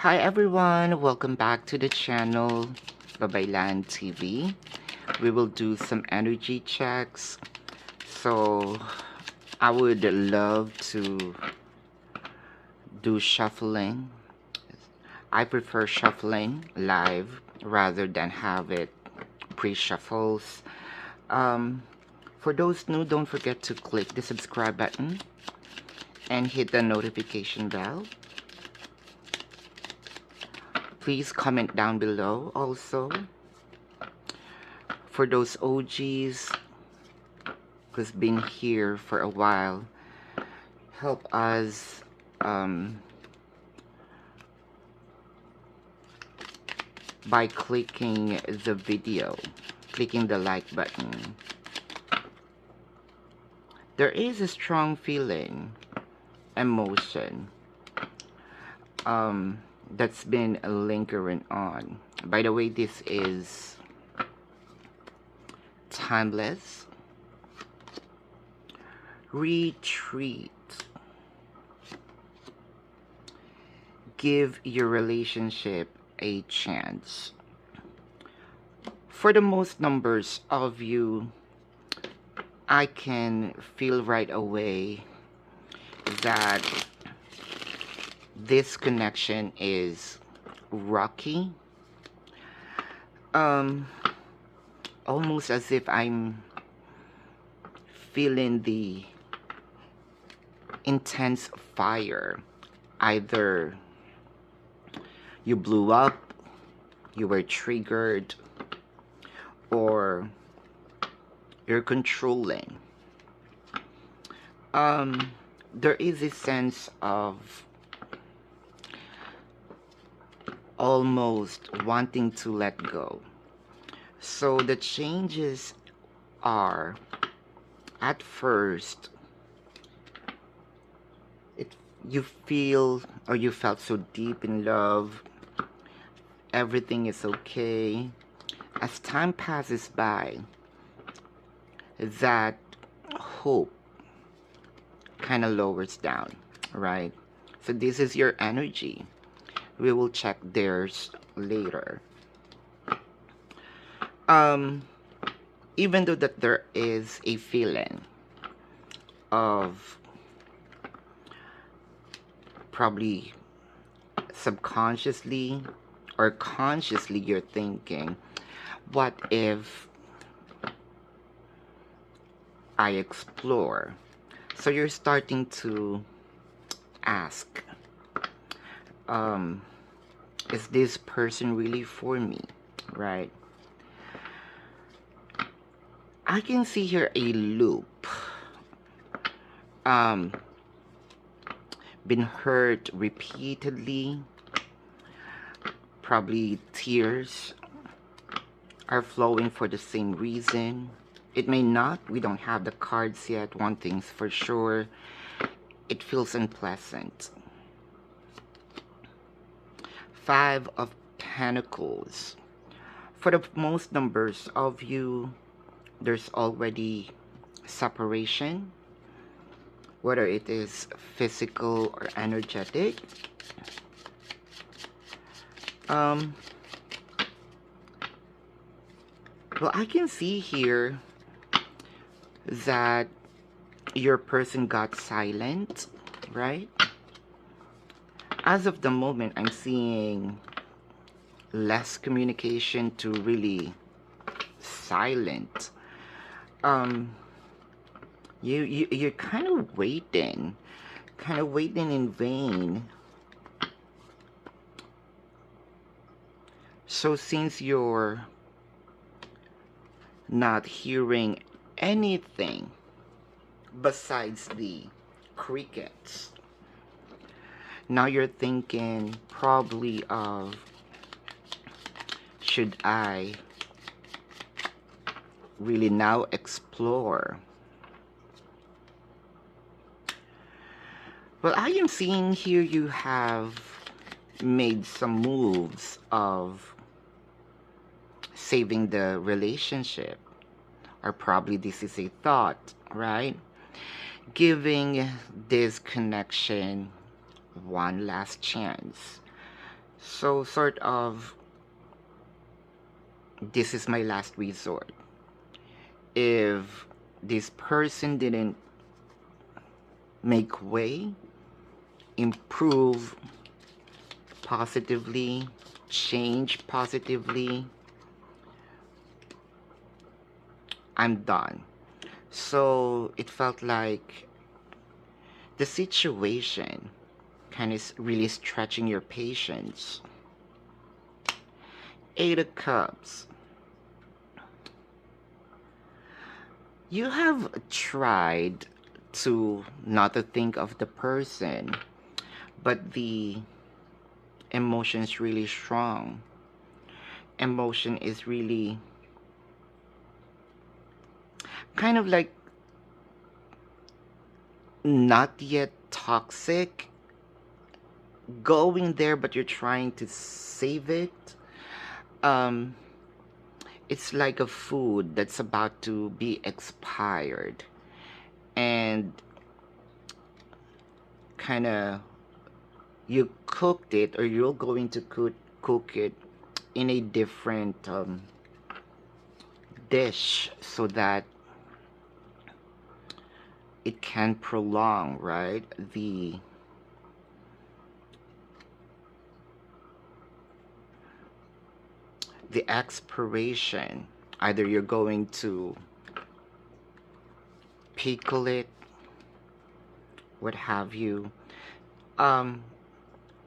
Hi everyone, welcome back to the channel babaylantv. We will do some energy checks. So I would love to do shuffling. I prefer shuffling live rather than have it pre-shuffles. For those new, don't forget to click the subscribe button and hit the notification bell. Please comment down below also. For those OGs who's been here for a while, help us by clicking the video, clicking the like button. There is a strong feeling, emotion that's been lingering on. By the way, this is timeless retreat. Give your relationship a chance. For the most numbers of you, I can feel right away that this connection is rocky. Almost as if I'm feeling the intense fire. Either you blew up, you were triggered, or you're controlling. There is a sense of almost wanting to let go. So the changes are, at first, you feel or you felt so deep in love, everything is okay. As time passes by, that hope kind of lowers down, right? So this is your energy. We will check theirs later. Even though that there is a feeling of probably subconsciously or consciously you're thinking, what if I explore? So you're starting to ask, is this person really for me, right? I can see here a loop. Been hurt repeatedly. Probably tears are flowing for the same reason. It may not. We don't have the cards yet. One thing's for sure. It feels unpleasant. Five of Pentacles. For the most numbers of you, there's already separation, whether it is physical or energetic. Well, I can see here that your person got silent, right? As of the moment, I'm seeing less communication to really silent. You're kind of waiting in vain. So since you're not hearing anything besides the crickets, now you're thinking probably of, should I really now explore? Well, I am seeing here you have made some moves of saving the relationship, or probably this is a thought, right? Giving this connection one last chance. So, sort of, this is my last resort. If this person didn't make way, improve positively, change positively, I'm done. So it felt like the situation kind of really stretching your patience. Eight of Cups. You have tried to not to think of the person, but the emotion is really strong. Emotion is really kind of like not yet toxic, going there, but you're trying to save it. Um, it's like a food that's about to be expired, and kind of you cooked it, or you're going to cook it in a different dish so that it can prolong, right? The expiration. Either you're going to pickle it, what have you. Um,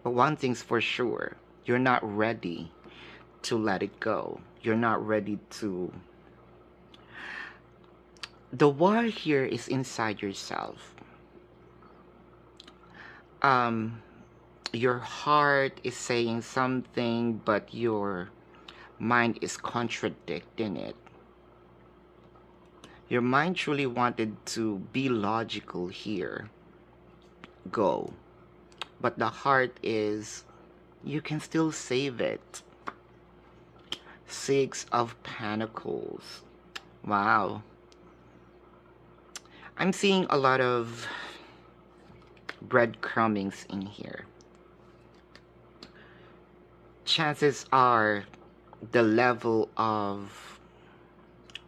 but one thing's for sure, you're not ready to let it go. You're not ready to. The war here is inside yourself. Um, your heart is saying something, but your mind is contradicting it. Your mind truly wanted to be logical here. Go. But the heart is, you can still save it. Six of Pentacles. Wow. I'm seeing a lot of breadcrumbings in here. Chances are the level of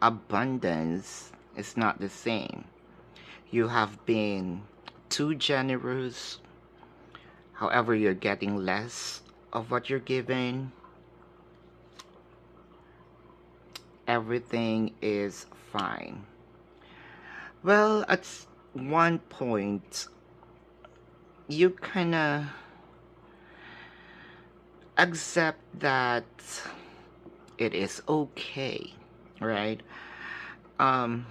abundance is not the same. You have been too generous. However, you're getting less of what you're given. Everything is fine. Well, at one point, you kind of accept that it is okay, right? Um,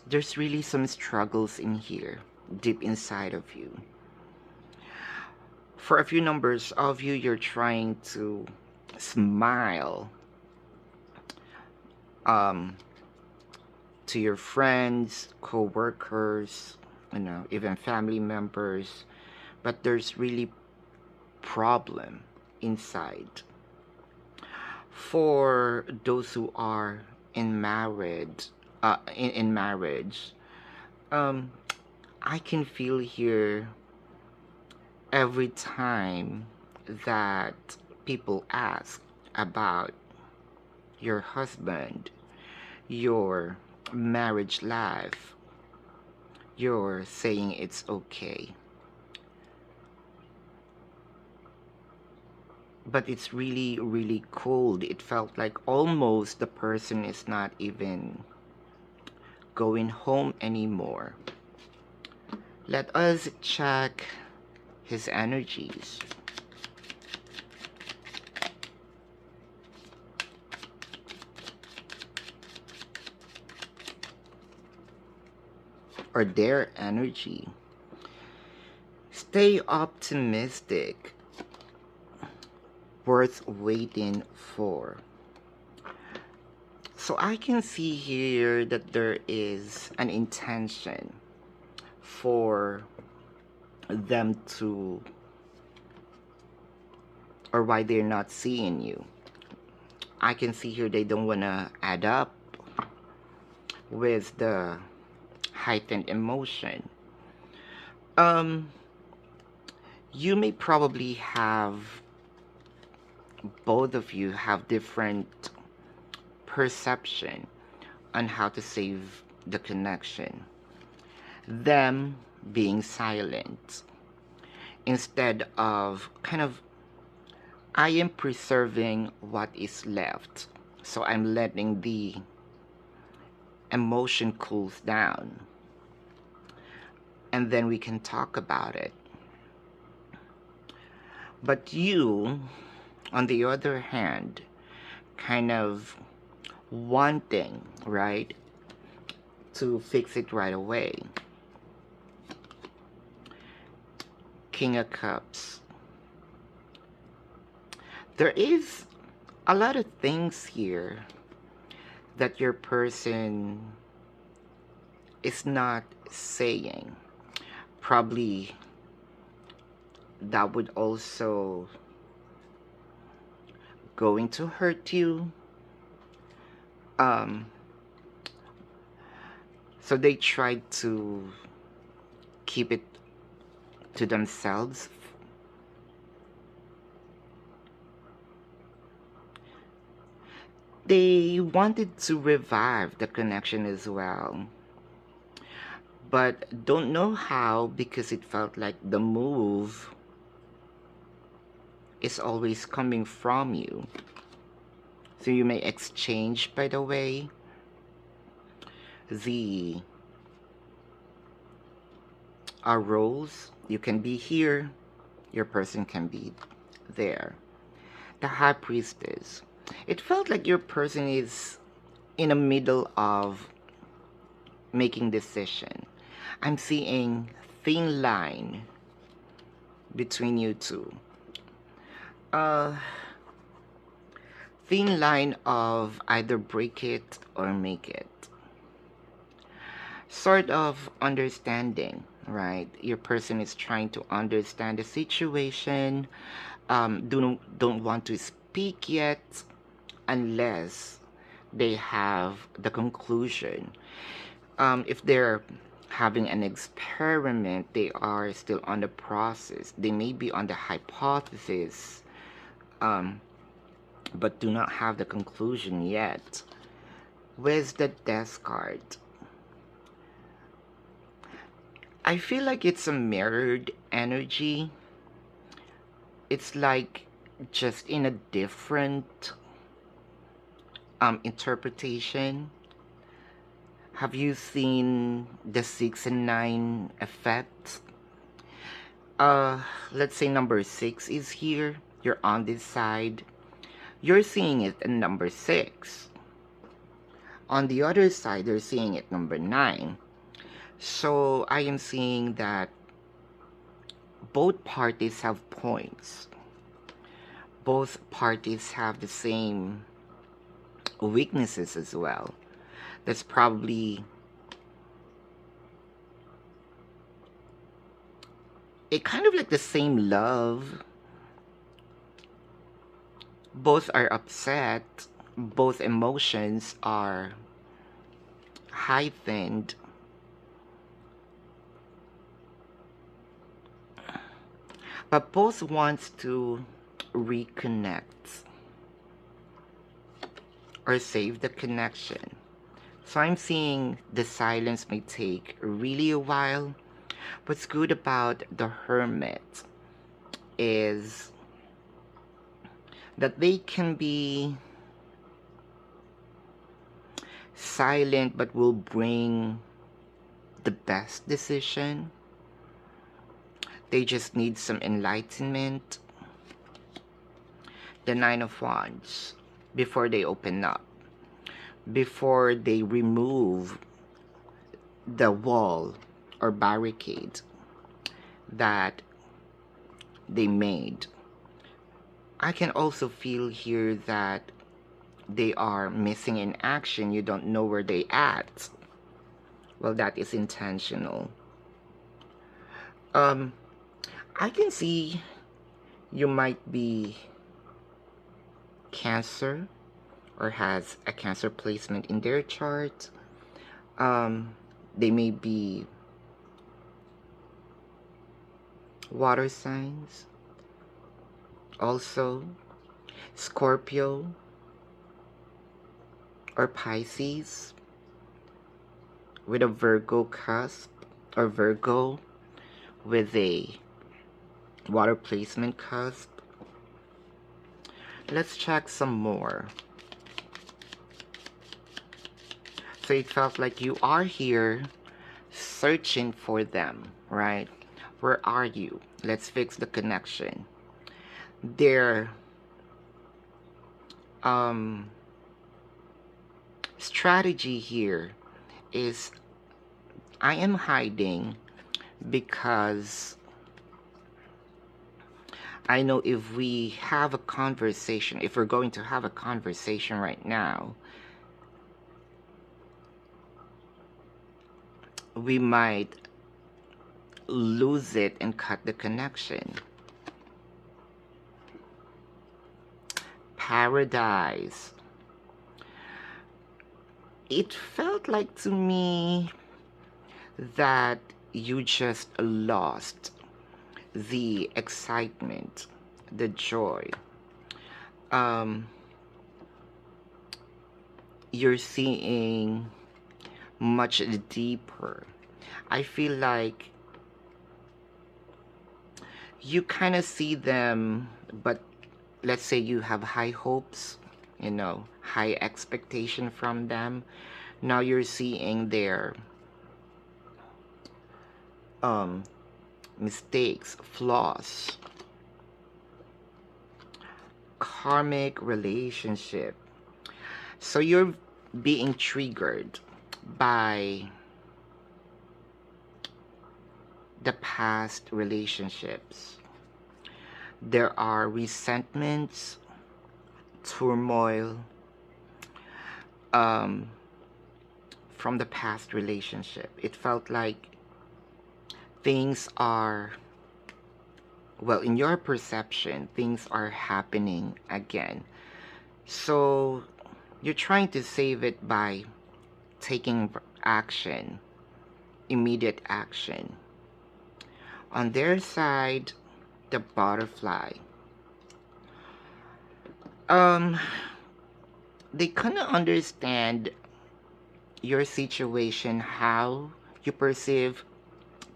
there's really some struggles in here, deep inside of you. For a few numbers of you, you're trying to smile to your friends, co-workers, even family members, but there's really problem inside. For those who are in marriage, in marriage, I can feel here every time that people ask about your husband, your marriage life, you're saying it's okay. But it's really, really cold. It felt like almost the person is not even going home anymore. Let us check his energies. Or their energy. Stay optimistic. Worth waiting for. So I can see here that there is an intention for them to, or why they're not seeing you. I can see here they don't want to add up with the heightened emotion. You may probably have, both of you have different perception on how to save the connection. Them being silent instead of kind of, I am preserving what is left. So I'm letting the emotion cools down. And then we can talk about it. But you, on the other hand, kind of wanting, right, to fix it right away. King of Cups. There is a lot of things here that your person is not saying. Probably that would also going to hurt you. So they tried to keep it to themselves. They wanted to revive the connection as well, but don't know how because it felt like the move is always coming from you. So you may exchange, by the way, the roles. You can be here, your person can be there. The High Priestess. It felt like your person is in the middle of making decision. I'm seeing thin line between you two. Thin line of either break it or make it. Sort of understanding, right? Your person is trying to understand the situation. Don't want to speak yet unless they have the conclusion. If they're having an experiment, they are still on the process. They may be on the hypothesis, but do not have the conclusion yet. Where's the Death card? I feel like it's a mirrored energy. It's like just in a different interpretation. Have you seen the 6 and 9 effect? Let's say number 6 is here. You're on this side. You're seeing it in number 6. On the other side, they're seeing it number 9. So I am seeing that both parties have points. Both parties have the same weaknesses as well. That's probably it, kind of like the same love. Both are upset. Both emotions are heightened. But both wants to reconnect or save the connection. So I'm seeing the silence may take really a while. What's good about the Hermit is that they can be silent but will bring the best decision. They just need some enlightenment. The Nine of Wands, before they open up, before they remove the wall or barricade that they made. I can also feel here that they are missing in action. You don't know where they at. Well, that is intentional. I can see you might be Cancer or has a Cancer placement in their chart. They may be water signs, also Scorpio or Pisces with a Virgo cusp, or Virgo with a water placement cusp. Let's check some more. So it felt like you are here searching for them, right? Where are you? Let's fix the connection. Their strategy here is, I am hiding because I know if we have a conversation, if we're going to have a conversation right now, we might lose it and cut the connection. Paradise. It felt like to me that you just lost the excitement, the joy. You're seeing much deeper. I feel like you kind of see them, but let's say you have high hopes, you know, high expectation from them. Now you're seeing their mistakes, flaws, karmic relationship. So you're being triggered by the past relationships. There are resentments, turmoil from the past relationship. It felt like things are, well, in your perception, things are happening again. So you're trying to save it by taking action, immediate action. On their side, the butterfly. They kind of understand your situation, how you perceive.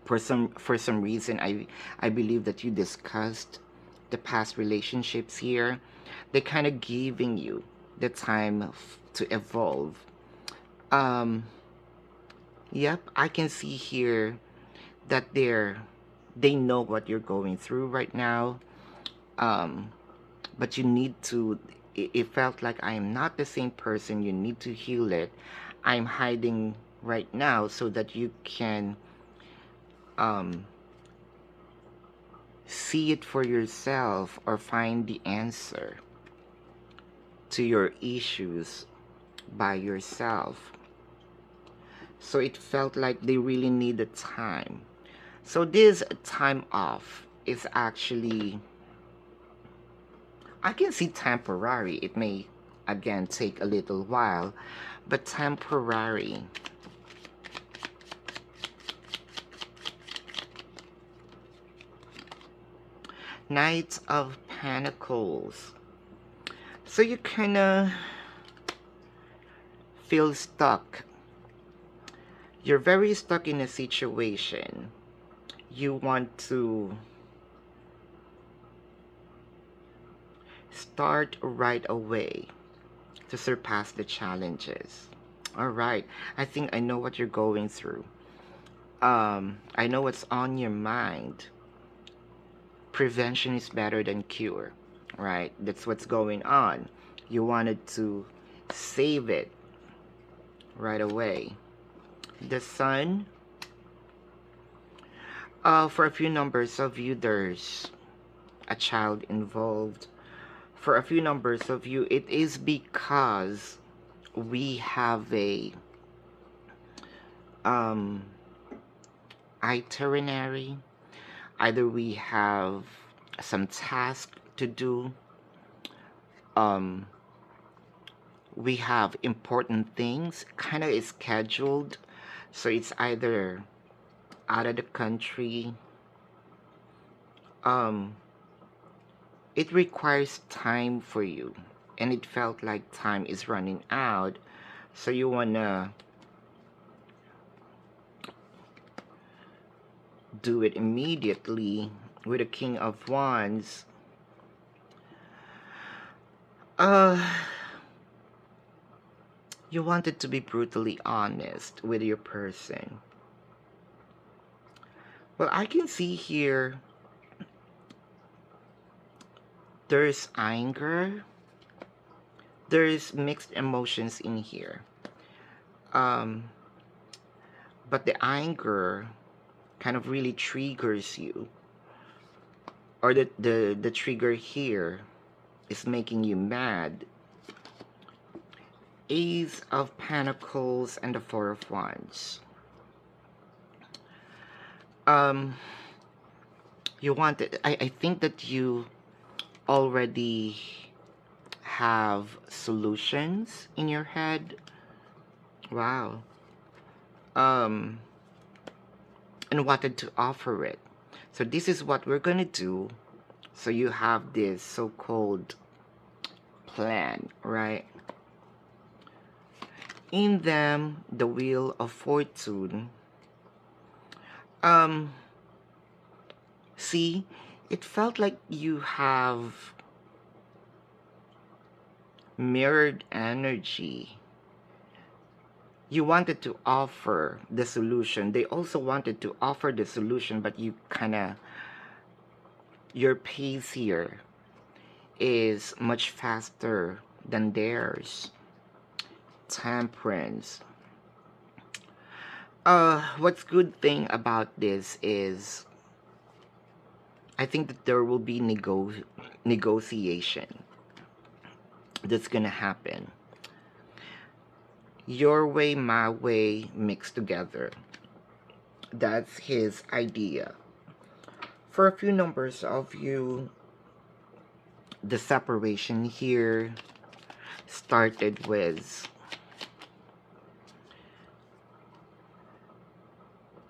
For some reason, I believe that you discussed the past relationships here. They're kind of giving you the time to evolve. Yep, I can see here that they know what you're going through right now. But you need to, it felt like I am not the same person. You need to heal it. I'm hiding right now so that you can see it for yourself or find the answer to your issues by yourself. So it felt like they really needed time. So this time off is actually, I can see temporary. It may again take a little while, but temporary. Knight of Pentacles. So you kind of feel stuck. You're very stuck in a situation. You want to start right away to surpass the challenges. All right, I think I know what you're going through. I know what's on your mind. Prevention is better than cure, right? That's what's going on. You wanted to save it right away. The Sun. For a few numbers of you, there's a child involved. For a few numbers of you, it is because we have a itinerary. Either we have some task to do, we have important things kind of scheduled, so it's either out of the country um it requires time for you, and it felt like time is running out, so you wanna do it immediately. With the King of Wands, uh you wanted to be brutally honest with your person. Well, I can see here there's anger, there's mixed emotions in here. um but the anger kind of really triggers you, or the trigger here is making you mad. Ace of Pentacles and the Four of Wands. um you wanted, I think that you already have solutions in your head. Wow. um and wanted to offer it. So this is what we're gonna do. So you have this so-called plan, right? In them, the Wheel of Fortune. Um, See, it felt like you have mirrored energy. You wanted to offer the solution. They also wanted to offer the solution, but you kind of, your pace here is much faster than theirs. Temperance. What's good thing about this is I think that there will be negotiation that's gonna happen. Your way, my way mixed together. That's his idea. For a few numbers of you, the separation here started with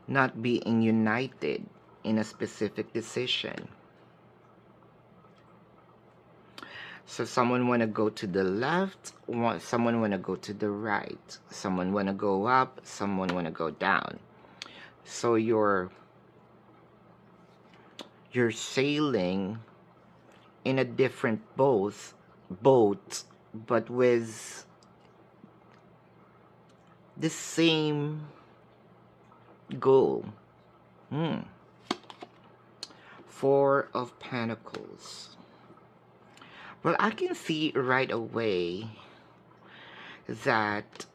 not being united in a specific decision. So someone want to go to the left, someone want to go to the right, someone want to go up, someone want to go down. So you're sailing in a different boat, but with the same goal. Four of Pentacles. Well, I can see right away that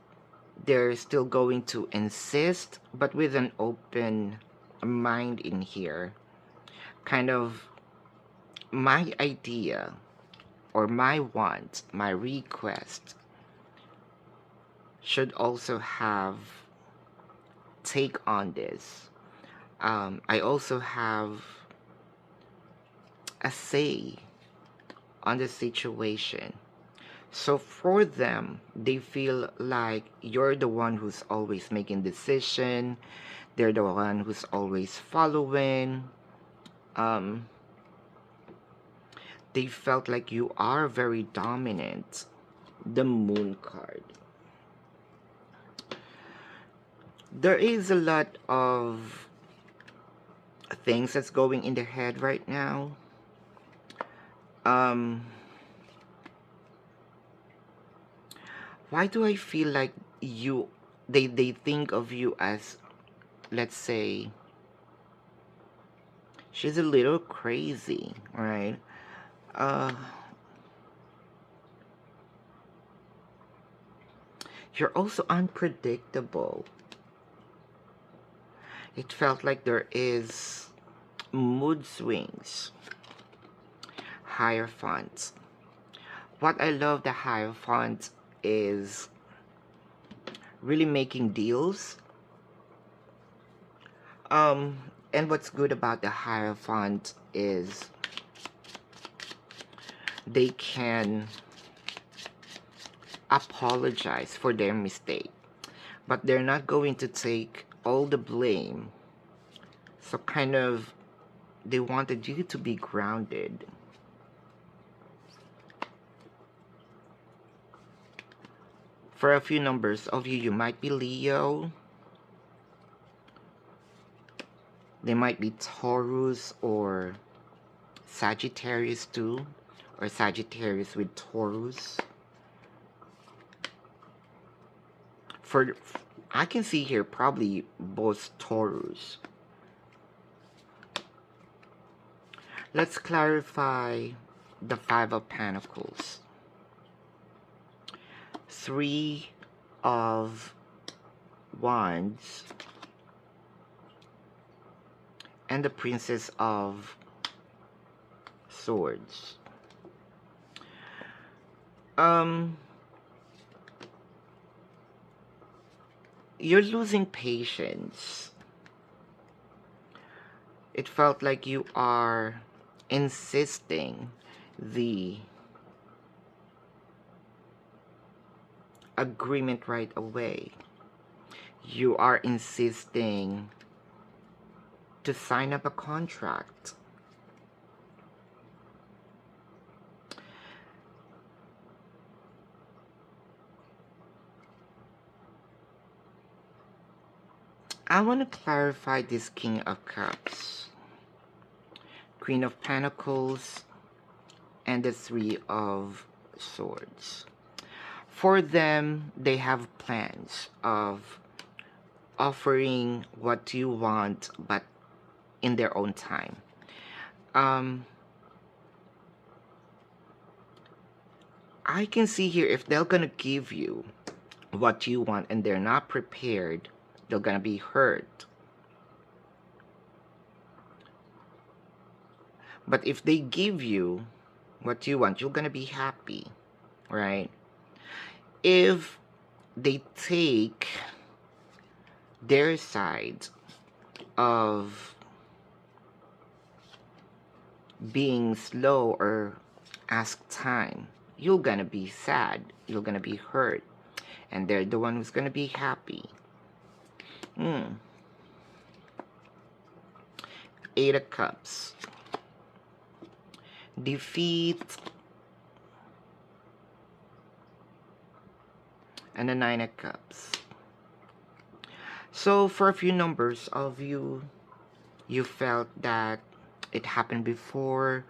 they're still going to insist, but with an open mind in here. Kind of my idea or my want, my request should also have take on this. I also have a say on the situation. So for them, they feel like you're the one who's always making decision. They're the one who's always following. They felt like you are very dominant. The Moon card. There is a lot of things that's going in their head right now. Why do I feel like they think of you as, let's say, she's a little crazy, right? You're also unpredictable. It felt like there is mood swings. Hierophant. What I love the Hierophant is really making deals. And what's good about the Hierophant is they can apologize for their mistake, but they're not going to take all the blame. So kind of they wanted you to be grounded. For a few numbers of you, you might be Leo. They might be Taurus or Sagittarius too, or Sagittarius with Taurus. I can see here probably both Taurus. Let's clarify the Five of Pentacles. Three of Wands and the Princess of Swords. You're losing patience. It felt like you are insisting the agreement right away. You are insisting to sign up a contract. I want to clarify this King of Cups, Queen of Pentacles, and the Three of Swords. For them, they have plans of offering what you want, but in their own time. I can see here if they're gonna give you what you want and they're not prepared, they're gonna be hurt. But if they give you what you want, you're gonna be happy, right? If they take their side of being slow or ask time, you're gonna be sad, you're gonna be hurt, and they're the one who's gonna be happy. Eight of Cups, defeat, and the Nine of Cups. So for a few numbers of you, you felt that it happened before.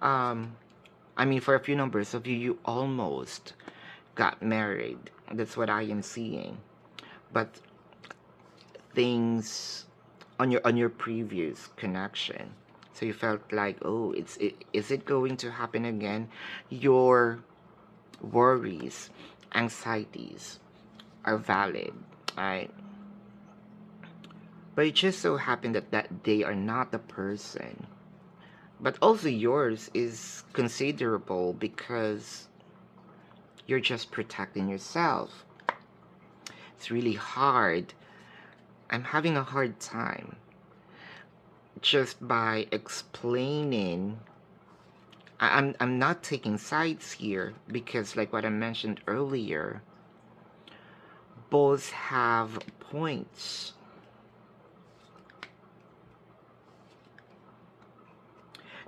For a few numbers of you, you almost got married. That's what I am seeing. But things on your previous connection, so you felt like, oh, is it going to happen again? Your worries, anxieties are valid, right? But it just so happened that they are not the person. But also yours is considerable because you're just protecting yourself. It's really hard. I'm having a hard time just by explaining. I'm not taking sides here because, like what I mentioned earlier, both have points.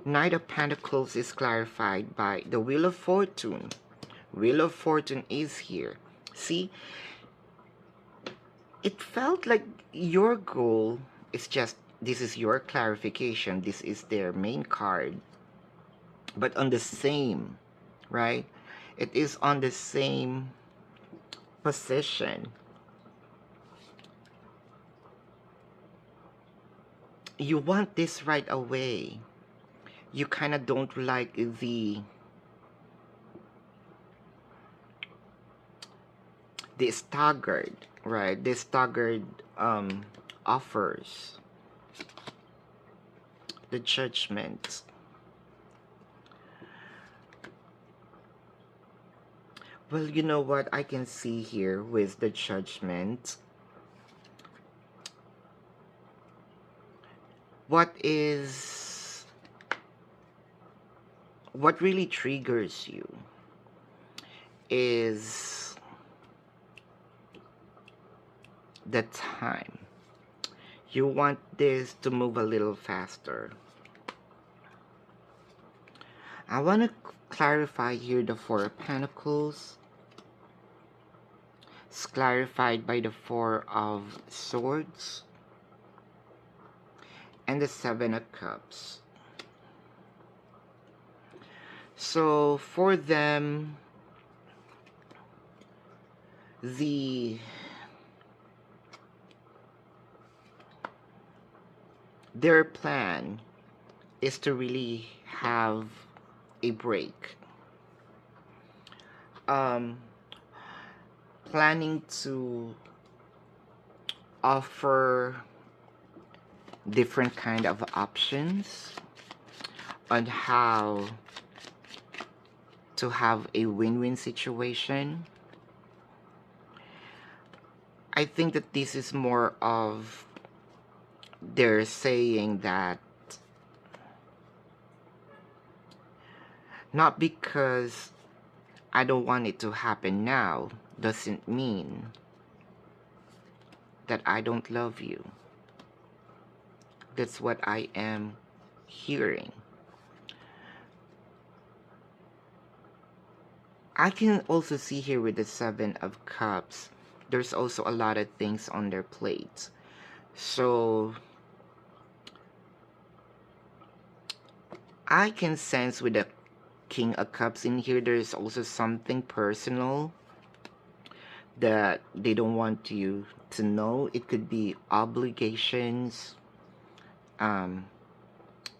Knight of Pentacles is clarified by the Wheel of Fortune. Wheel of Fortune is here. See, it felt like your goal is just, this is your clarification, this is their main card. But on the same, right? It is on the same position. You want this right away. You kind of don't like the staggered, right? The staggered offers. The Judgment. Well, you know what I can see here with the Judgment. What really triggers you is the time. You want this to move a little faster. I want to clarify here the Four of Pentacles. It's clarified by the Four of Swords and the Seven of Cups. So for them, their plan is to really have a break. Planning to offer different kind of options on how to have a win-win situation. I think that this is more of they're saying that not because I don't want it to happen now doesn't mean that I don't love you. That's what I am hearing. I can also see here with the Seven of Cups, there's also a lot of things on their plate. So I can sense with the King of Cups in here, there's also something personal that they don't want you to know. It could be obligations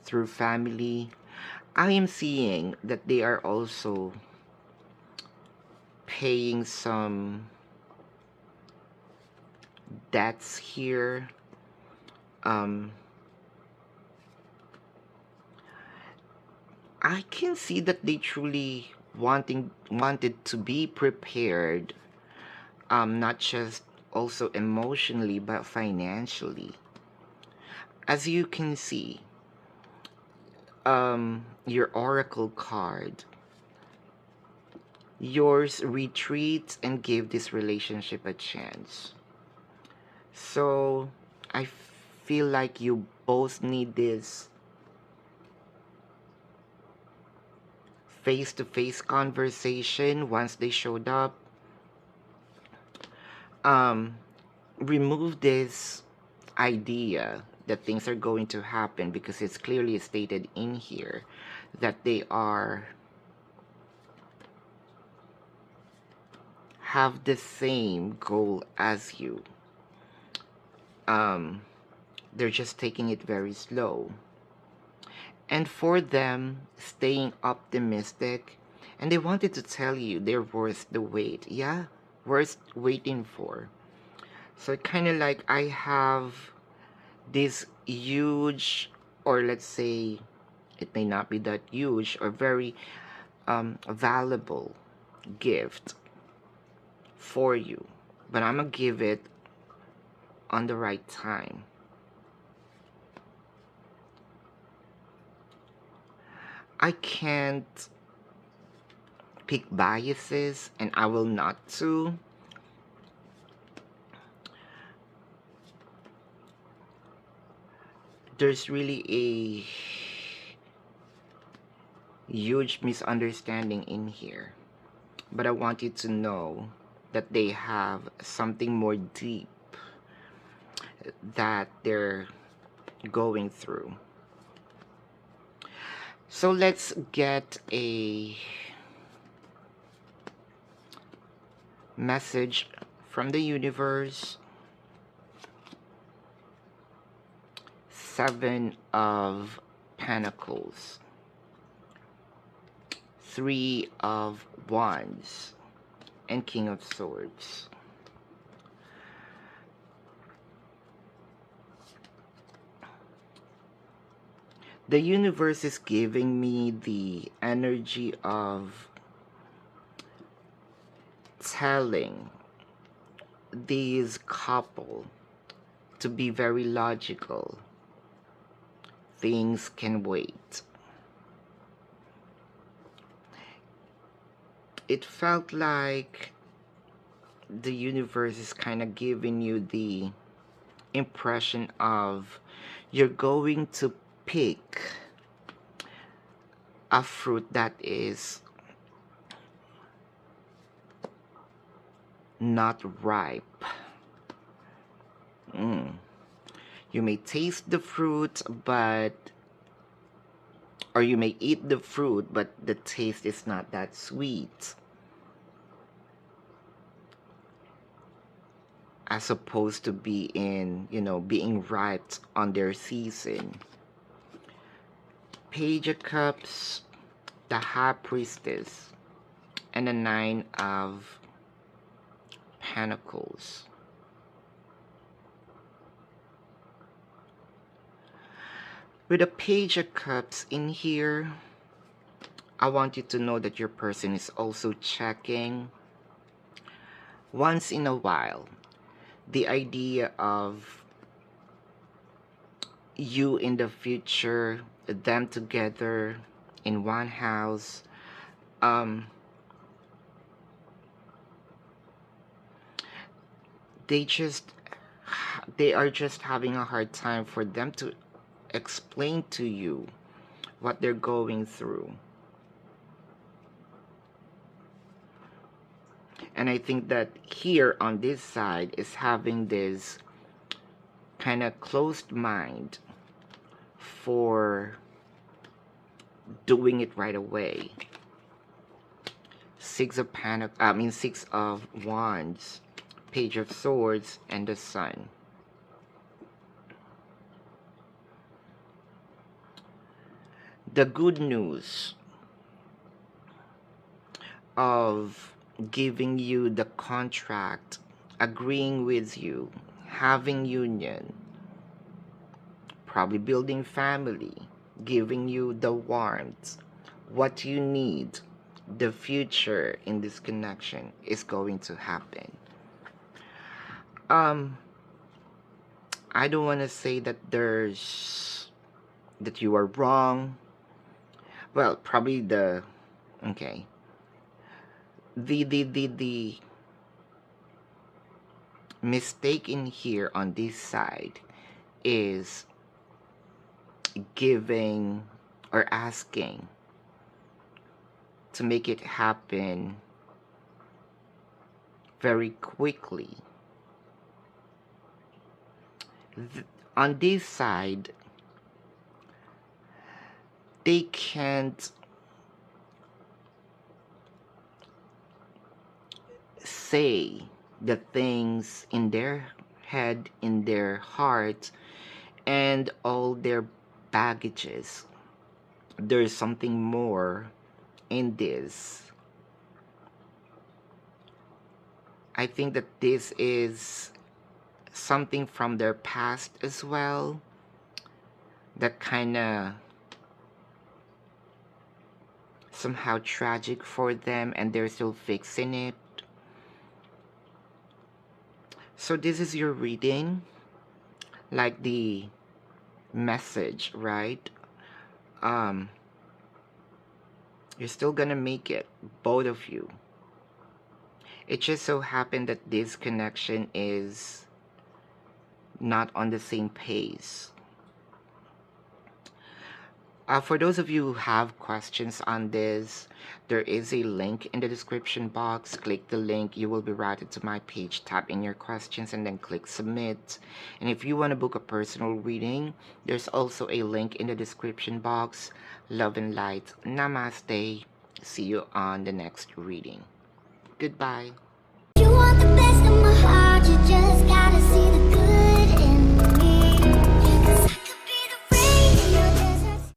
through family. I am seeing that they are also paying some debts here. I can see that they truly wanted to be prepared, not just also emotionally but financially. As you can see, your oracle card, yours retreats and give this relationship a chance. So I feel like you both need this face-to-face conversation once they showed up. Remove this idea that things are going to happen, because it's clearly stated in here that they have the same goal as you. They're just taking it very slow. And for them, staying optimistic, and they wanted to tell you they're worth the wait. Yeah, worth waiting for. So kind of like I have this huge, or let's say it may not be that huge, or very valuable gift for you, but I'm gonna give it on the right time. I can't pick biases, and I will not too. There's really a huge misunderstanding in here, but I want you to know that they have something more deep that they're going through. So let's get a message from the universe. Seven of Pentacles, Three of Wands, and King of Swords. The universe is giving me the energy of telling these couple to be very logical. Things can wait. It felt like the universe is kind of giving you the impression of you're going to pick a fruit that is not ripe. You may taste the fruit, or you may eat the fruit, but the taste is not that sweet, as opposed to being ripe on their season. Page of Cups, the High Priestess, and the Nine of Pentacles. With a Page of Cups in here, I want you to know that your person is also checking once in a while the idea of you in the future, them together in one house. They are just having a hard time for them to explain to you what they're going through. And I think that here on this side is having this kind of closed mind for doing it right away. Six of Wands, Page of Swords, and the Sun. The good news of giving you the contract, agreeing with you, having union, probably building family, giving you the warmth, what you need, the future in this connection is going to happen. I don't want to say that you are wrong. Well, probably the mistake in here on this side is giving or asking to make it happen very quickly. On this side, they can't say the things in their head, in their heart, and all their baggages. There's something more in this. I think that this is something from their past as well, that kind of somehow tragic for them, and they're still fixing it. So this is your reading, like the message, right? You're still gonna make it, both of you. It just so happened that this connection is not on the same pace. For those of you who have questions on this, there is a link in the description box. Click the link, you will be routed to my page. Type in your questions and then click submit. And if you want to book a personal reading, there's also a link in the description box. Love and light. Namaste. See you on the next reading. Goodbye.